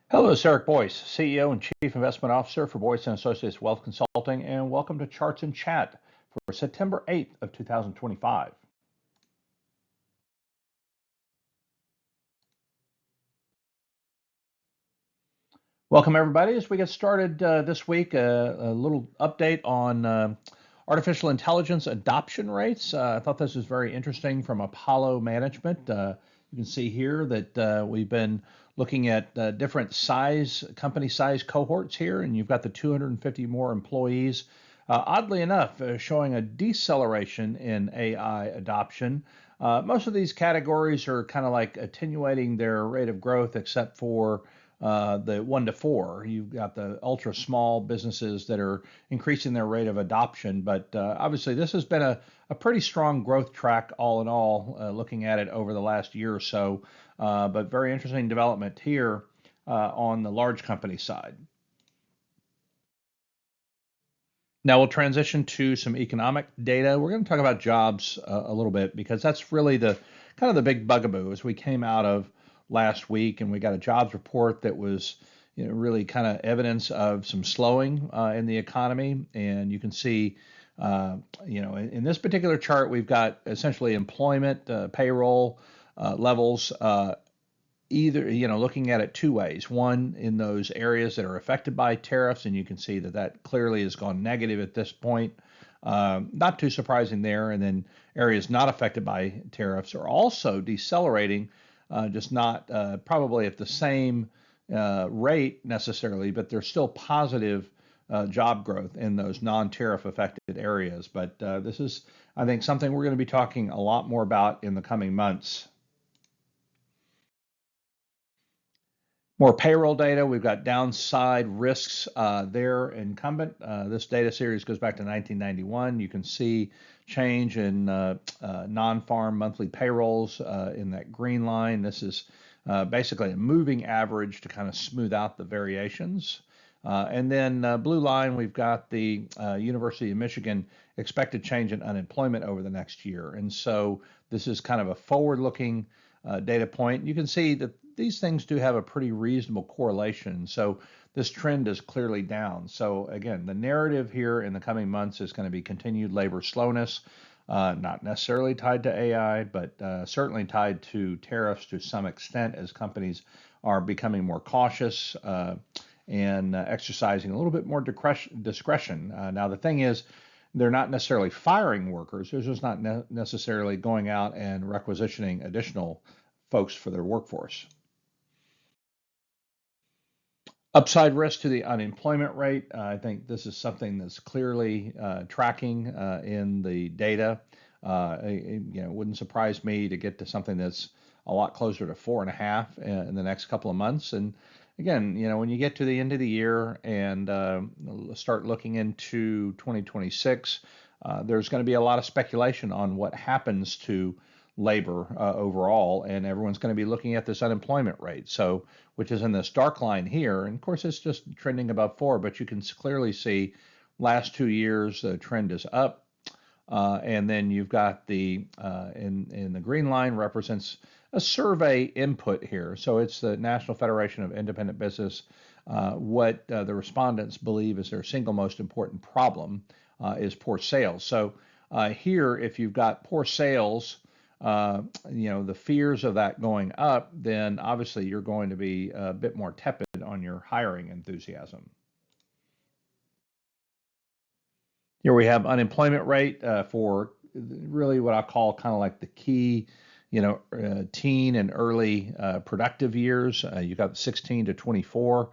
Hello, it's Eric Boyce, CEO and Chief Investment Officer for Boyce & Associates Wealth Consulting, and welcome to Charts and Chat for September 8th of 2025. Welcome, everybody. As we get started this week, a little update on artificial intelligence adoption rates. I thought this was very interesting from Apollo Management. You can see here that we've been looking at different company size cohorts here, and you've got the 250 more employees. Oddly enough, showing a deceleration in AI adoption. Most of these categories are kind of like attenuating their rate of growth, except for the 1 to 4. You've got the ultra small businesses that are increasing their rate of adoption. But obviously, this has been a pretty strong growth track all in all, looking at it over the last year or so. But very interesting development here on the large company side. Now we'll transition to some economic data. We're going to talk about jobs a little bit because that's really the kind of the big bugaboo as we came out of last week, and we got a jobs report that was really kind of evidence of some slowing in the economy. And you can see, in this particular chart, we've got essentially employment, payroll levels. Either looking at it two ways: one, in those areas that are affected by tariffs, and you can see that that clearly has gone negative at this point. Not too surprising there. And then areas not affected by tariffs are also decelerating, just not probably at the same rate necessarily, but there's still positive job growth in those non-tariff affected areas. But this is, I think, something we're going to be talking a lot more about in the coming months. More payroll data. We've got downside risks there incumbent. This data series goes back to 1991. You can see change in non-farm monthly payrolls in that green line. This is basically a moving average to kind of smooth out the variations. And then blue line, we've got the University of Michigan expected change in unemployment over the next year. And so this is kind of a forward-looking data point. You can see that these things do have a pretty reasonable correlation. So this trend is clearly down. So again, the narrative here in the coming months is going to be continued labor slowness, not necessarily tied to AI, but certainly tied to tariffs to some extent as companies are becoming more cautious and exercising a little bit more discretion. Now, the thing is, they're not necessarily firing workers. They're just not necessarily going out and requisitioning additional folks for their workforce. Upside risk to the unemployment rate. I think this is something that's clearly tracking in the data. It wouldn't surprise me to get to something that's a lot closer to 4.5 in the next couple of months. And again, when you get to the end of the year and start looking into 2026, there's going to be a lot of speculation on what happens to labor overall, and everyone's going to be looking at this unemployment rate, so which is in this dark line here. And of course, it's just trending above 4, but you can clearly see last 2 years the trend is up. And then you've got the in the green line represents a survey input here. So it's the National Federation of Independent Business. What the respondents believe is their single most important problem is poor sales. So here, if you've got poor sales, the fears of that going up, then obviously you're going to be a bit more tepid on your hiring enthusiasm. Here we have unemployment rate for really what I call kind of like the key, teen and early productive years. You got 16 to 24.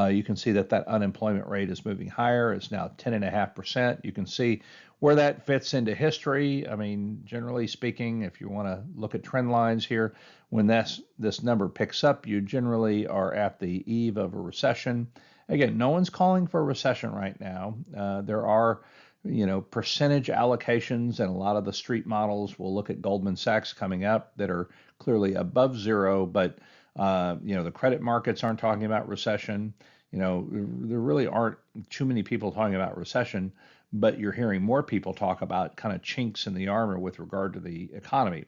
You can see that that unemployment rate is moving higher. It's now 10.5%. You can see where that fits into history. I mean, generally speaking, if you want to look at trend lines here, when this number picks up, you generally are at the eve of a recession. Again, no one's calling for a recession right now. There are percentage allocations, and a lot of the street models will look at Goldman Sachs coming up that are clearly above zero, but the credit markets aren't talking about recession. There really aren't too many people talking about recession, but you're hearing more people talk about kind of chinks in the armor with regard to the economy.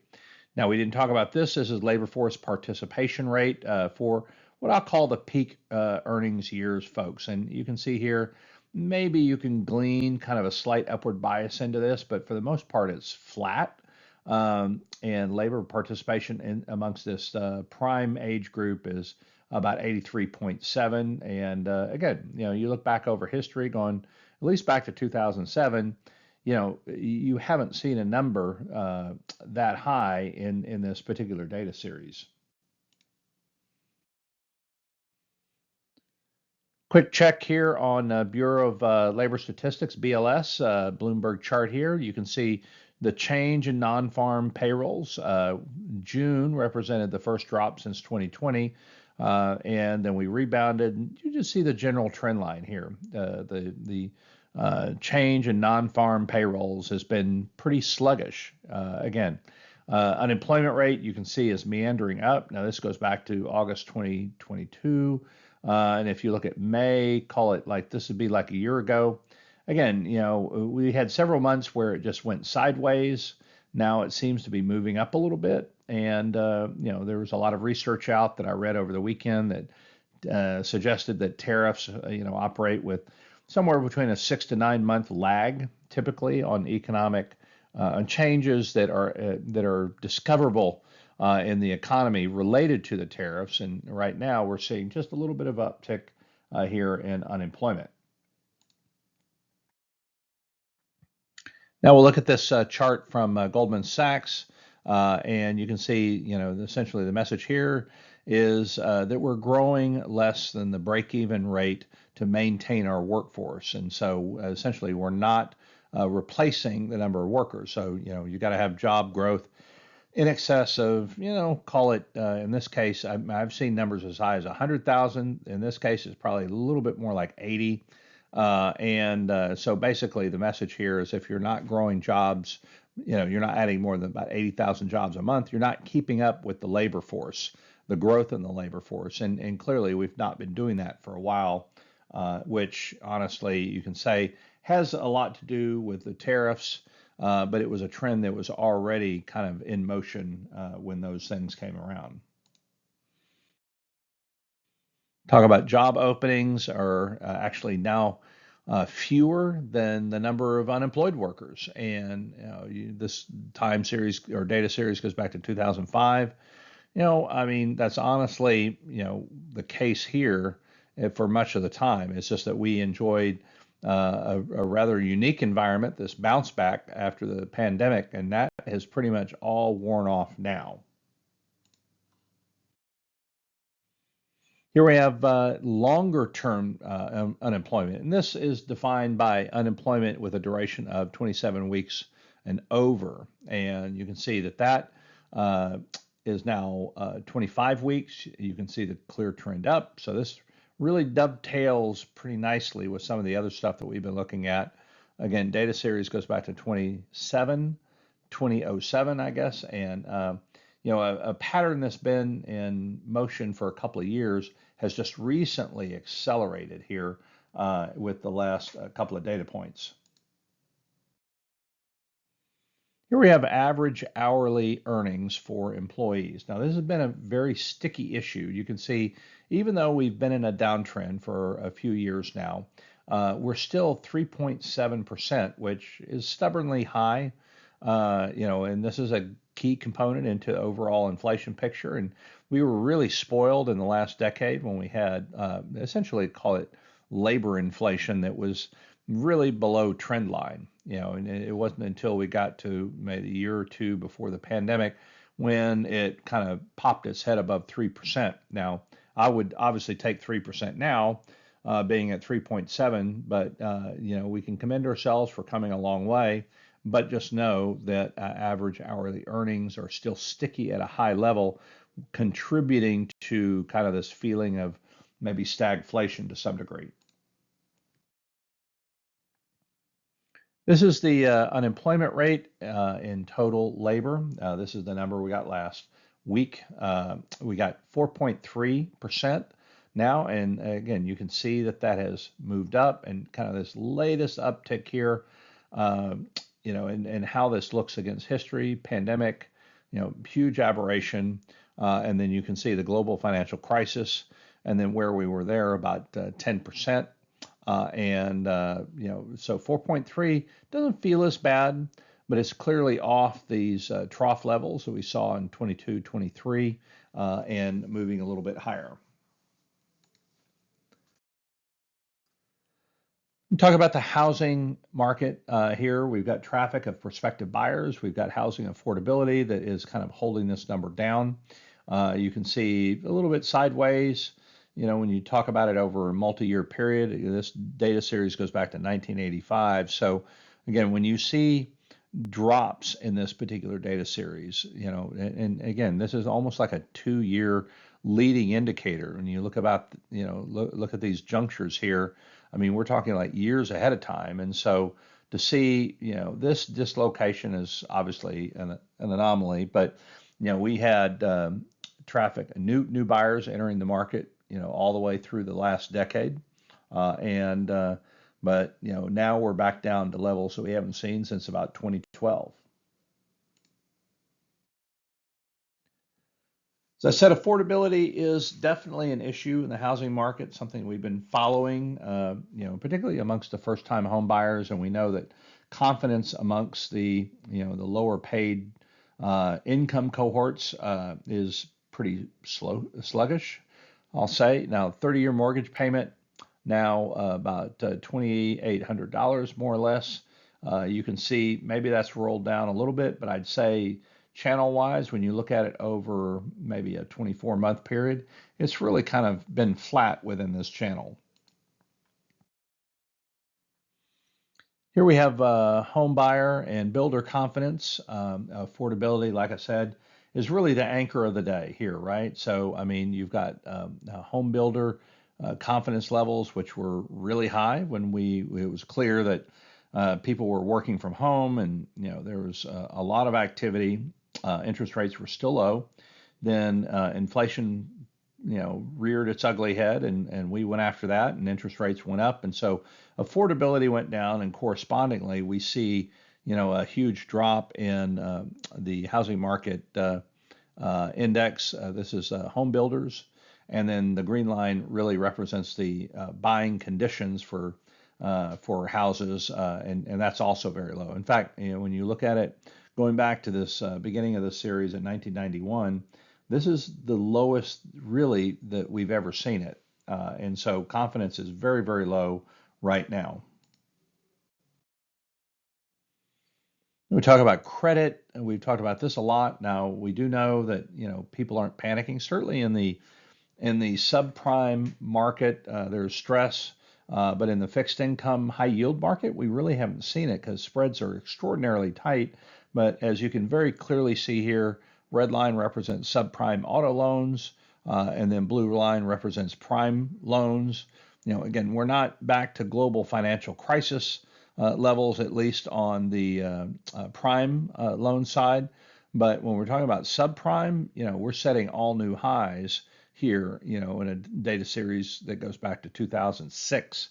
Now, we didn't talk about this. This is labor force participation rate for what I'll call the peak earnings years, folks. And you can see here, maybe you can glean kind of a slight upward bias into this, but for the most part, it's flat. And labor participation in amongst this prime age group is about 83.7. And again, you look back over history, going at least back to 2007. You haven't seen a number that high in this particular data series. Quick check here on Bureau of Labor Statistics, BLS, Bloomberg chart here. You can see the change in non-farm payrolls. June represented the first drop since 2020, and then we rebounded. You just see the general trend line here. The change in non-farm payrolls has been pretty sluggish. Again, unemployment rate you can see is meandering up. Now this goes back to August 2022. And if you look at May, call it like this would be like a year ago. Again, we had several months where it just went sideways. Now it seems to be moving up a little bit. And, there was a lot of research out that I read over the weekend that suggested that tariffs, operate with somewhere between a 6 to 9 month lag typically on economic changes that are discoverable in the economy related to the tariffs. And right now we're seeing just a little bit of uptick here in unemployment. Now we'll look at this chart from Goldman Sachs, and you can see, essentially the message here is that we're growing less than the break-even rate to maintain our workforce. And so essentially we're not replacing the number of workers. So, you got to have job growth in excess of, call it, in this case, I've seen numbers as high as 100,000. In this case, it's probably a little bit more like 80. So basically the message here is if you're not growing jobs, you're not adding more than about 80,000 jobs a month, you're not keeping up with the labor force, the growth in the labor force. And clearly we've not been doing that for a while, which honestly you can say has a lot to do with the tariffs. But it was a trend that was already kind of in motion when those things came around. Talk about job openings are actually now fewer than the number of unemployed workers. And this time series or data series goes back to 2005. That's honestly, the case here for much of the time. It's just that we enjoyed a rather unique environment, this bounce back after the pandemic, and that has pretty much all worn off now. Here we have longer term unemployment, and this is defined by unemployment with a duration of 27 weeks and over. And you can see that is now 25 weeks. You can see the clear trend up. So this really dovetails pretty nicely with some of the other stuff that we've been looking at. Again, data series goes back to 2007, I guess. And, a pattern that's been in motion for a couple of years has just recently accelerated here with the last couple of data points. Here we have average hourly earnings for employees. Now, this has been a very sticky issue. You can see, even though we've been in a downtrend for a few years now, we're still 3.7%, which is stubbornly high. And this is a key component into the overall inflation picture. And we were really spoiled in the last decade when we had essentially call it labor inflation that was really below trend line. And it wasn't until we got to maybe a year or two before the pandemic when it kind of popped its head above 3%. Now, I would obviously take 3% now, being at 3.7, but we can commend ourselves for coming a long way. But just know that average hourly earnings are still sticky at a high level, contributing to kind of this feeling of maybe stagflation to some degree. This is the unemployment rate in total labor. This is the number we got last week. We got 4.3% now. And again, you can see that has moved up, and kind of this latest uptick here, and how this looks against history, pandemic, huge aberration. and then you can see the global financial crisis, and then where we were there about 10%. So 4.3 doesn't feel as bad, but it's clearly off these trough levels that we saw in 22, 23, and moving a little bit higher. Talk about the housing market here. We've got traffic of prospective buyers. We've got housing affordability that is kind of holding this number down. You can see a little bit sideways. When you talk about it over a multi-year period, this data series goes back to 1985. So again, when you see drops in this particular data series, and again, this is almost like a 2-year leading indicator. When you look at these junctures here, I mean, we're talking like years ahead of time. And so to see, this dislocation is obviously an anomaly, but, we had traffic, new buyers entering the market, all the way through the last decade. But now we're back down to levels that we haven't seen since about 2012. As I said, affordability is definitely an issue in the housing market, something we've been following, particularly amongst the first-time home buyers, and we know that confidence amongst the lower paid income cohorts is pretty sluggish, I'll say. Now, 30-year mortgage payment now about $2,800 more or less. You can see maybe that's rolled down a little bit, but I'd say channel-wise, when you look at it over maybe a 24-month period, it's really kind of been flat within this channel. Here we have home buyer and builder confidence. Affordability, like I said, is really the anchor of the day here, right? So, I mean, you've got home builder confidence levels, which were really high when it was clear that people were working from home, and there was a lot of activity. Interest rates were still low. Then inflation, reared its ugly head, and we went after that, and interest rates went up, and so affordability went down, and correspondingly, we see a huge drop in the housing market index. This is home builders, and then the green line really represents the buying conditions for houses, and that's also very low. In fact, when you look at it, going back to this beginning of this series in 1991, this is the lowest really that we've ever seen it. And so confidence is very, very low right now. We talk about credit, and we've talked about this a lot. Now, we do know that people aren't panicking. Certainly in the subprime market, there's stress. But in the fixed income high yield market, we really haven't seen it because spreads are extraordinarily tight. But as you can very clearly see here, red line represents subprime auto loans, and then blue line represents prime loans. Again, we're not back to global financial crisis levels, at least on the prime loan side. But when we're talking about subprime, we're setting all new highs here, in a data series that goes back to 2006.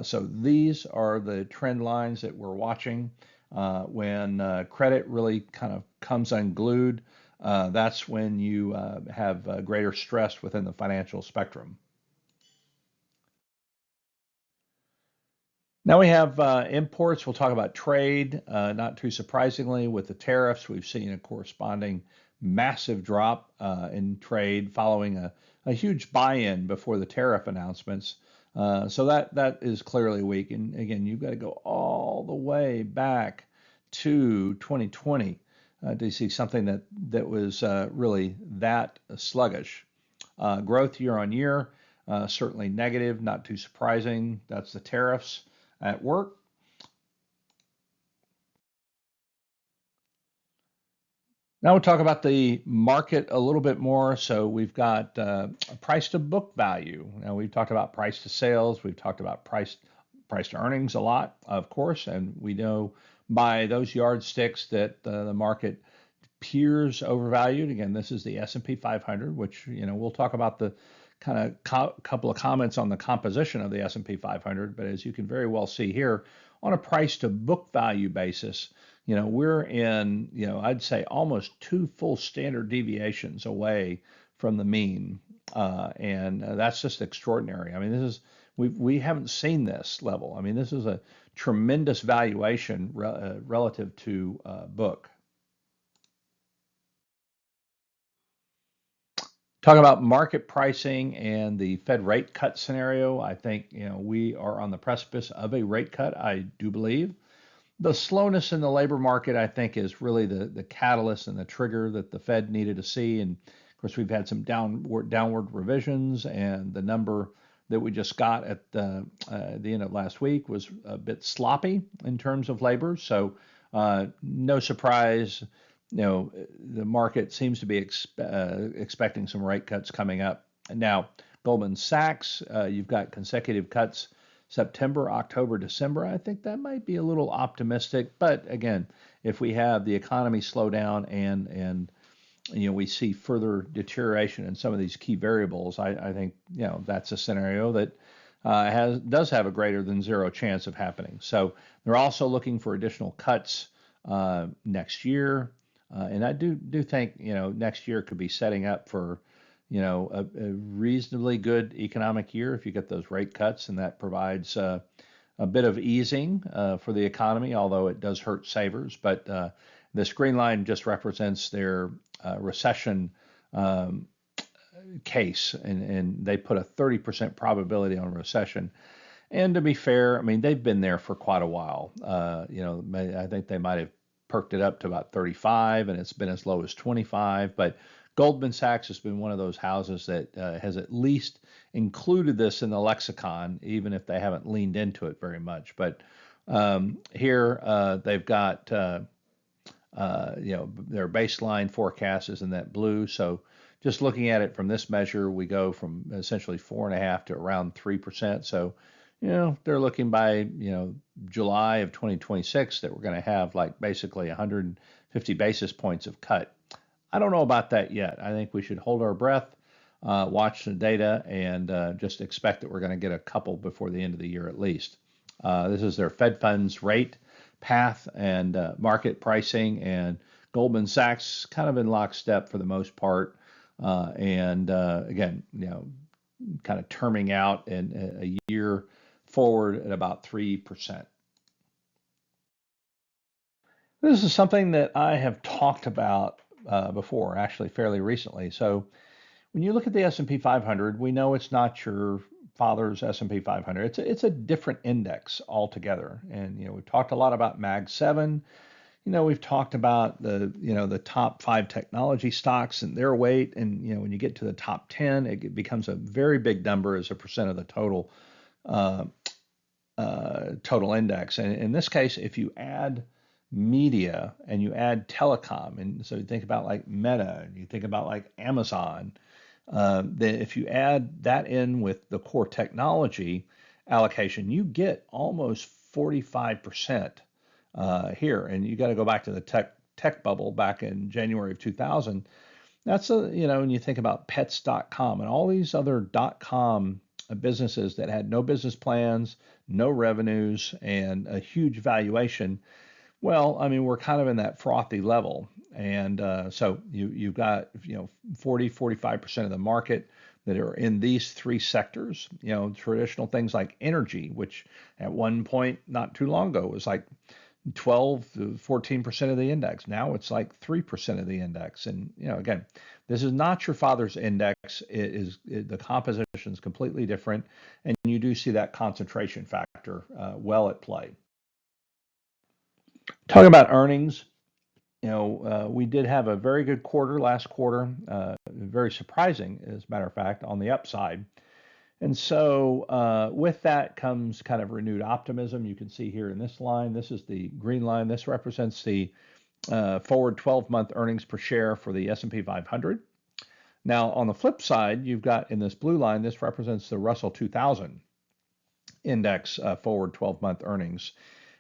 So these are the trend lines that we're watching. When credit really kind of comes unglued, that's when you have greater stress within the financial spectrum. Now we have imports. We'll talk about trade. Not too surprisingly, with the tariffs, we've seen a corresponding massive drop in trade following a huge buy-in before the tariff announcements. So that is clearly weak. And again, you've got to go all the way back to 2020 to see something that was really that sluggish. Growth year on year, certainly negative, not too surprising. That's the tariffs at work. Now we'll talk about the market a little bit more. So we've got price to book value. Now we've talked about price to sales. We've talked about price to earnings a lot, of course, and we know by those yardsticks that the market appears overvalued. Again, this is the S&P 500, which we'll talk about the kind of couple of comments on the composition of the S&P 500. But as you can very well see here, on a price to book value basis, we're in, I'd say almost two full standard deviations away from the mean. And that's just extraordinary. I mean, we haven't seen this level. I mean, this is a tremendous valuation relative to book. Talking about market pricing and the Fed rate cut scenario, I think, we are on the precipice of a rate cut, I do believe. The slowness in the labor market, I think, is really the catalyst and the trigger that the Fed needed to see. And of course, we've had some downward revisions, and the number that we just got at the end of last week was a bit sloppy in terms of labor. So no surprise, the market seems to be expecting some rate cuts coming up. Now, Goldman Sachs, you've got consecutive cuts September, October, December. I think that might be a little optimistic, but again, if we have the economy slow down and we see further deterioration in some of these key variables, I think that's a scenario that does have a greater than zero chance of happening. So they're also looking for additional cuts next year, and I do think next year could be setting up for a reasonably good economic year if you get those rate cuts, and that provides a bit of easing for the economy, although it does hurt savers. But this green line just represents their recession case, and they put a 30% probability on recession. And to be fair, I mean, they've been there for quite a while. I think they might have perked it up to about 35, and it's been as low as 25. But Goldman Sachs has been one of those houses that has at least included this in the lexicon, even if they haven't leaned into it very much. But here they've got, their baseline forecast is in that blue. So just looking at it from this measure, we go from essentially 4.5 to around 3%. So they're looking by, July of 2026 that we're going to have like basically 150 basis points of cut. I don't know about that yet. I think we should hold our breath, watch the data, and just expect that we're going to get a couple before the end of the year at least. This is their Fed funds rate path and market pricing, and Goldman Sachs kind of in lockstep for the most part. And again, kind of terming out in a year forward at about 3%. This is something that I have talked about before, actually fairly recently. So when you look at the S&P 500, we know it's not your father's S&P 500. It's a different index altogether. And we've talked a lot about Mag 7. We've talked about the top 5 technology stocks and their weight. And when you get to the top 10, it becomes a very big number as a percent of the total total index. And in this case, if you add media and you add telecom, and so you think about like Meta, and you think about like Amazon, then if you add that in with the core technology allocation, you get almost 45% here. And you got to go back to the tech bubble back in January of 2000. That's when you think about pets.com and all these other .com businesses that had no business plans, no revenues, and a huge valuation. Well, I mean, we're kind of in that frothy level. And so you've got, 45% of the market that are in these three sectors, traditional things like energy, which at one point not too long ago was like 12 to 14% of the index. Now it's like 3% of the index. And, again, this is not your father's index. The composition is completely different. And you do see that concentration factor well at play. Talking about earnings, we did have a very good quarter last quarter, very surprising, as a matter of fact, on the upside. And so with that comes kind of renewed optimism. You can see here in this line, this is the green line. This represents the forward 12-month earnings per share for the S&P 500. Now, on the flip side, you've got in this blue line, this represents the Russell 2000 index forward 12-month earnings.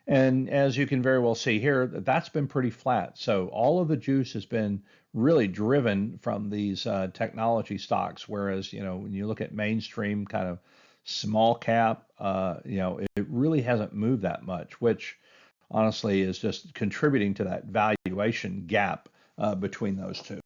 And as you can very well see here, that's been pretty flat. So all of the juice has been really driven from these technology stocks, whereas, when you look at mainstream kind of small cap, it really hasn't moved that much, which honestly is just contributing to that valuation gap between those two.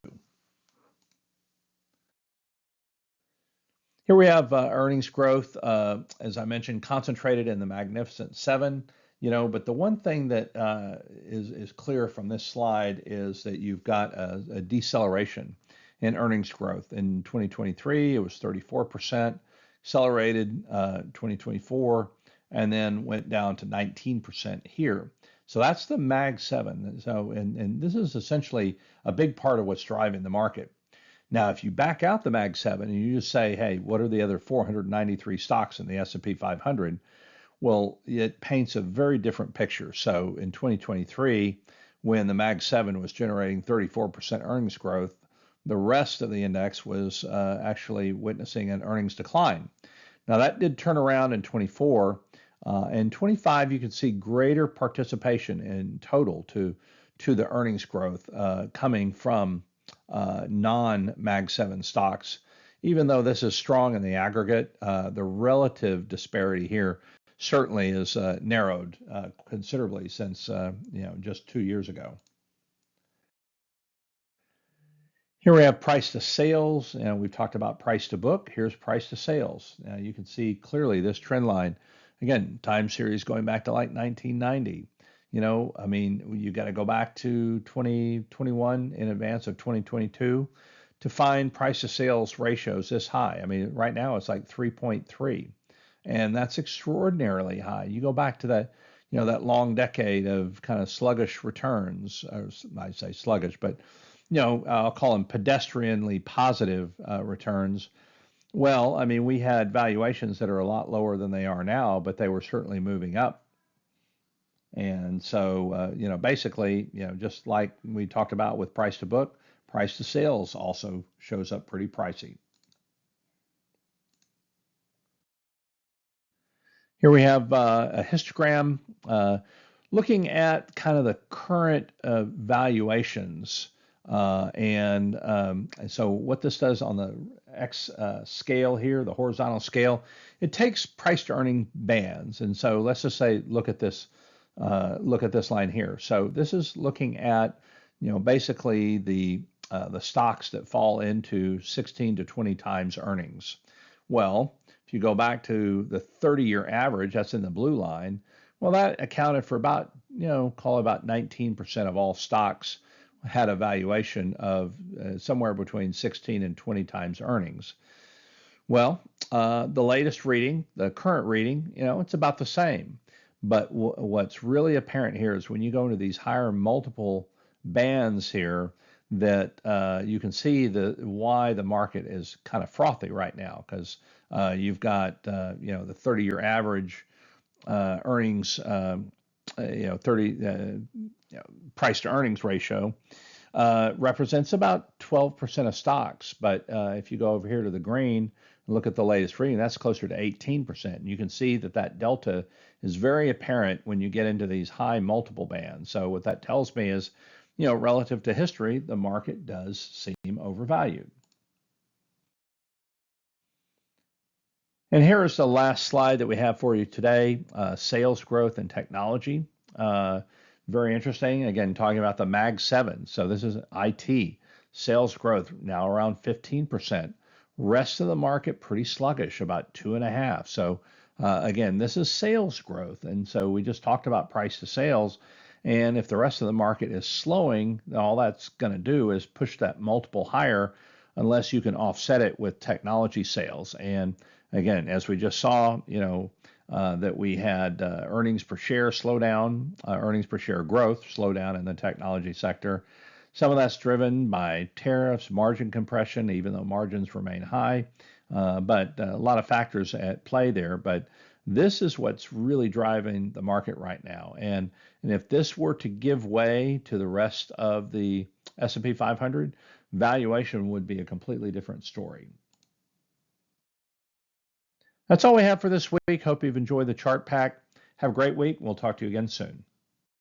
Here we have earnings growth, as I mentioned, concentrated in the Magnificent Seven. But the one thing that is clear from this slide is that you've got a deceleration in earnings growth. In 2023, it was 34%, accelerated 2024, and then went down to 19% here. So that's the Mag 7. So, and this is essentially a big part of what's driving the market. Now, if you back out the Mag 7 and you just say, hey, what are the other 493 stocks in the S&P 500? Well, it paints a very different picture. So in 2023, when the Mag 7 was generating 34% earnings growth, the rest of the index was actually witnessing an earnings decline. Now, that did turn around in 24. And 25, you can see greater participation in total to the earnings growth coming from non-Mag 7 stocks. Even though this is strong in the aggregate, the relative disparity here certainly is narrowed considerably since just 2 years ago. Here we have price to sales, and we've talked about price to book. Here's price to sales. You can see clearly this trend line. Again, time series going back to like 1990. I mean, you got to go back to 2021 in advance of 2022 to find price to sales ratios this high. I mean, right now it's like 3.3, and that's extraordinarily high. You go back to that, that long decade of kind of sluggish returns, or I say sluggish, but I'll call them pedestrianly positive returns. Well, I mean, we had valuations that are a lot lower than they are now, but they were certainly moving up. And so, basically, just like we talked about with price to book, price to sales also shows up pretty pricey. Here we have a histogram looking at kind of the current valuations. And so what this does on the X scale here, the horizontal scale, it takes price to earning bands. And so let's just say, look at this line here. So this is looking at, basically the stocks that fall into 16 to 20 times earnings. Well, if you go back to the 30-year average, that's in the blue line. Well, that accounted for about, call it about 19% of all stocks had a valuation of somewhere between 16 and 20 times earnings. Well, the latest reading, the current reading, it's about the same. But what's really apparent here is when you go into these higher multiple bands here, that you can see why the market is kind of frothy right now, because you've got the 30-year average earnings, 30 price to earnings ratio represents about 12% of stocks. But if you go over here to the green and look at the latest reading, that's closer to 18%. And you can see that delta is very apparent when you get into these high multiple bands. So what that tells me is, relative to history, the market does seem overvalued. And here is the last slide that we have for you today, sales growth and technology. Very interesting. Again, talking about the Mag 7. So this is IT. Sales growth now around 15%. Rest of the market pretty sluggish, about 2.5%. So again, this is sales growth. And so we just talked about price to sales. And if the rest of the market is slowing, all that's going to do is push that multiple higher unless you can offset it with technology sales. And again, as we just saw, that we had earnings per share slow down, earnings per share growth slow down in the technology sector. Some of that's driven by tariffs, margin compression, even though margins remain high, but a lot of factors at play there. But this is what's really driving the market right now. And if this were to give way to the rest of the S&P 500, valuation would be a completely different story. That's all we have for this week. Hope you've enjoyed the chart pack. Have a great week. We'll talk to you again soon.